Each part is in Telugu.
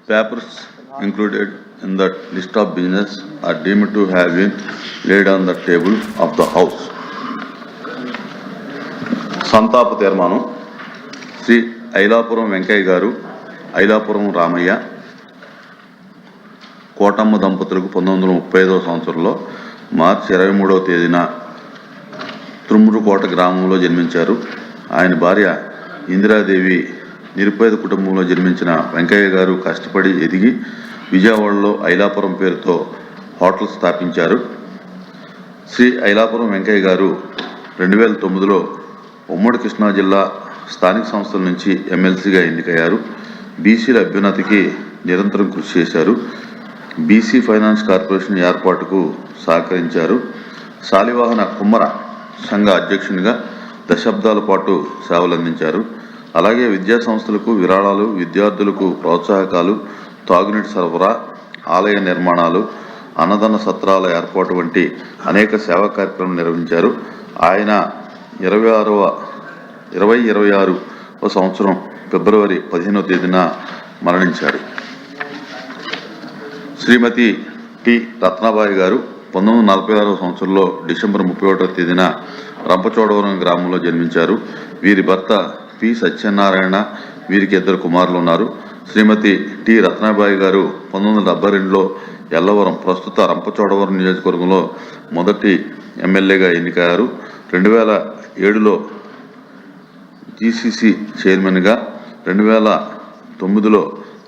Papers included in that list of business are deemed to have been laid on the table of the House. సంతాప తీర్మానం శ్రీ ఐలాపురం వెంకయ్య గారు, ఐలాపురం రామయ్య, కోటమ్మ దంపతులకు 1935వ సంవత్సరంలో మార్చి 23వ తేదీన తుమ్మురుకోట గ్రామంలో జన్మించారు. ఆయన భార్య ఇందిరాదేవి నిరుపేద కుటుంబంలో జన్మించిన వెంకయ్య గారు కష్టపడి ఎదిగి విజయవాడలో ఐలాపురం పేరుతో హోటల్ స్థాపించారు. శ్రీ ఐలాపురం వెంకయ్య గారు 2009లో ఉమ్మడి కృష్ణా జిల్లా స్థానిక సంస్థల నుంచి ఎమ్మెల్సీగా ఎన్నికయ్యారు. బీసీల అభ్యున్నతికి నిరంతరం కృషి చేశారు. బీసీ ఫైనాన్స్ కార్పొరేషన్ ఏర్పాటుకు సహకరించారు. శాలివాహన కుమ్మర సంఘ అధ్యక్షునిగా దశాబ్దాల పాటు సేవలందించారు. అలాగే విద్యా సంస్థలకు విరాళాలు, విద్యార్థులకు ప్రోత్సాహకాలు, తాగునీటి సరఫరా, ఆలయ నిర్మాణాలు, అన్నదాన సత్రాల ఏర్పాటు వంటి అనేక సేవా కార్యక్రమాలు నిర్వహించారు. ఆయన 2026వ సంవత్సరం ఫిబ్రవరి 15వ తేదీన మరణించారు. శ్రీమతి టి రత్నాబాయి గారు 1946వ సంవత్సరంలో డిసెంబర్ 31వ తేదీన రంపచోడవరం గ్రామంలో జన్మించారు. వీరి భర్త పి సత్యనారాయణ, వీరికి 2 కుమారులు ఉన్నారు. శ్రీమతి టి రత్నాబాయి గారు 1972లో ఎల్లవరం, ప్రస్తుత రంపచోడవరం నియోజకవర్గంలో మొదటి ఎమ్మెల్యేగా ఎన్నికయ్యారు. 2007లో జీసీసీ చైర్మన్గా, 2009లో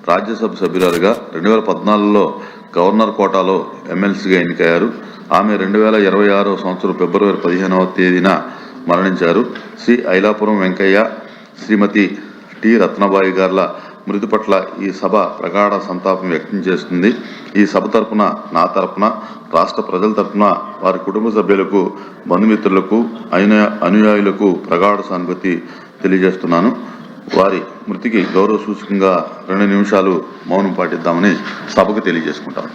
రాజ్యసభ సభ్యురాలుగా, 2014లో గవర్నర్ కోటాలో ఎమ్మెల్సీగా ఎన్నికయ్యారు. ఆమె 2026వ సంవత్సరం ఫిబ్రవరి 15వ తేదీన మరణించారు. శ్రీ ఐలాపురం వెంకయ్య, శ్రీమతి టి రత్నబాయి గార్ల మృతి పట్ల ఈ సభ ప్రగాఢ సంతాపం వ్యక్తం చేస్తుంది. ఈ సభ తరపున, నా తరపున, రాష్ట్ర ప్రజల తరపున వారి కుటుంబ సభ్యులకు, బంధుమిత్రులకు, అనుయాయులకు ప్రగాఢ సానుభూతి తెలియజేస్తున్నాను. వారి మృతికి గౌరవ సూచకంగా 2 నిమిషాలు మౌనం పాటిద్దామని సభకు తెలియజేసుకుంటాను.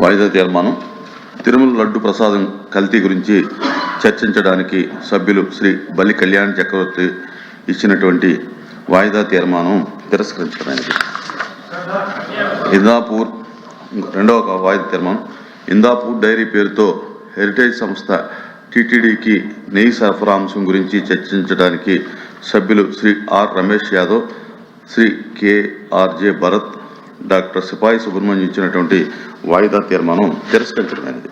వాయిదా తీర్మానం. తిరుమల లడ్డు ప్రసాదం కల్తీ గురించి చర్చించడానికి సభ్యులు శ్రీ బల్లి కళ్యాణ్ చక్రవర్తి ఇచ్చినటువంటి వాయిదా తీర్మానం తిరస్కరించడానికి. ఇందాపూర్, రెండవ వాయిదా తీర్మానం. ఇందాపూర్ డైరీ పేరుతో హెరిటేజ్ సంస్థ టీటీడీకి నెయ్యి సరఫరా అంశం గురించి చర్చించడానికి సభ్యులు Shri R Ramesh Yadav, Shri KRJ Bharat, doctor Sipai Subrahmanyam ఇచ్చినటువంటి వాయిదా తీర్మానం తిరస్కరించడమైనది.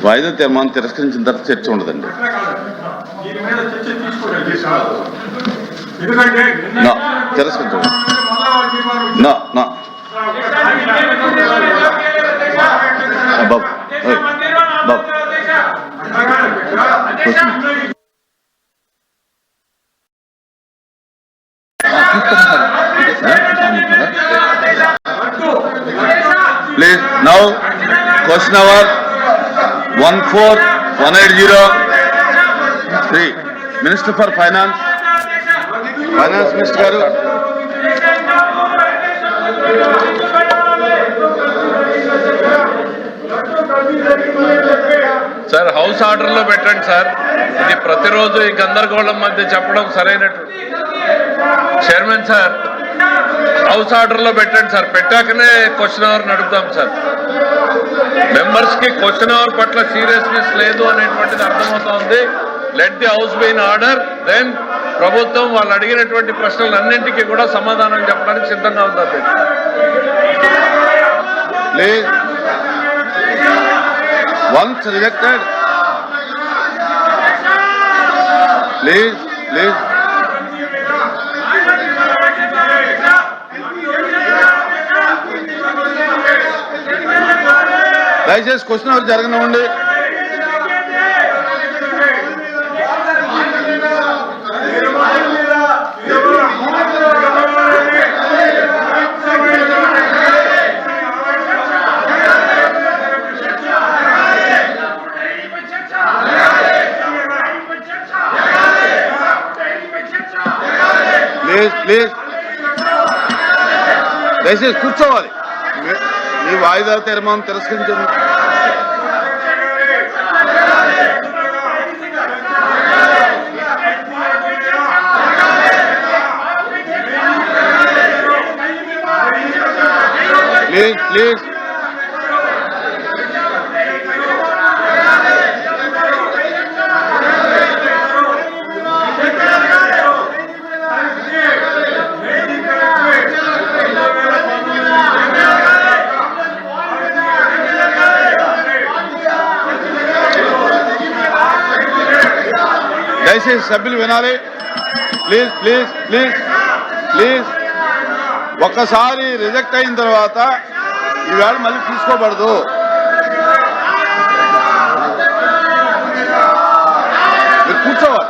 వాయిదా తీర్మానం తిరస్కరించిన తర్వాత చర్చ ఉండదండి. తిరస్కరించండి. బాబు బాబు Please, now question number 14180. Minister for Finance, Minister garu. Sir house order లో పెట్టండి సార్. ఇది ప్రతిరోజు ఈ గందరగోళం మధ్య చెప్పడం సరైనట్టు. చైర్మన్ సార్, హౌస్ ఆర్డర్ లో పెట్టండి సార్. పెట్టాకనే క్వశ్చన్ అవర్ నడుపుతాం సార్. మెంబర్స్ కి క్వశ్చన్ అవర్ పట్ల సీరియస్నెస్ లేదు అనేటువంటిది అర్థమవుతోంది. Let the house be in order. Then ప్రభుత్వం వాళ్ళు అడిగినటువంటి ప్రశ్నలన్నింటికీ కూడా సమాధానం చెప్పడానికి సిద్ధంగా ఉంది అధ్యక్ష. Please, once rejected, please. దయచేసి క్వశ్చన్ అవర్ జరగనివ్వండి. ప్లీజ్ దయచేసి కూర్చోవాలి. మీ వాయిదా తీర్మానం తిరస్కరించండి. ప్లీజ్ దయచేసి సభ్యులు వినాలి. ప్లీజ్ ఒక్కసారి రిజెక్ట్ అయిన తర్వాత ఈవేళ మళ్ళీ తీసుకోబడదు. మీరు కూర్చోవాలి.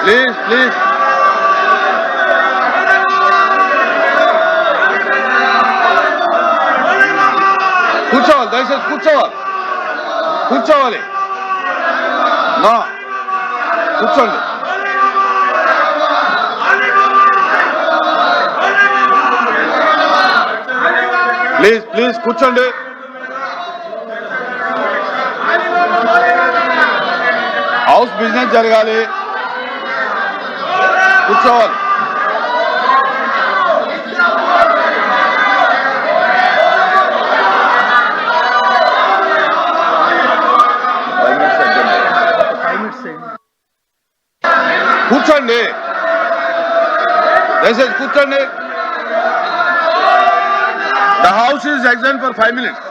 ప్లీజ్ కూర్చోవాలి. దయచేసి కూర్చోవాలి. నా కూర్చోండి. ప్లీజ్ కూర్చోండి. హౌస్ బిజినెస్ జరగాలి. కూర్చోవాలి. కూర్చోండి. దయచేసి కూర్చోండి. The house is exam for 5 minutes.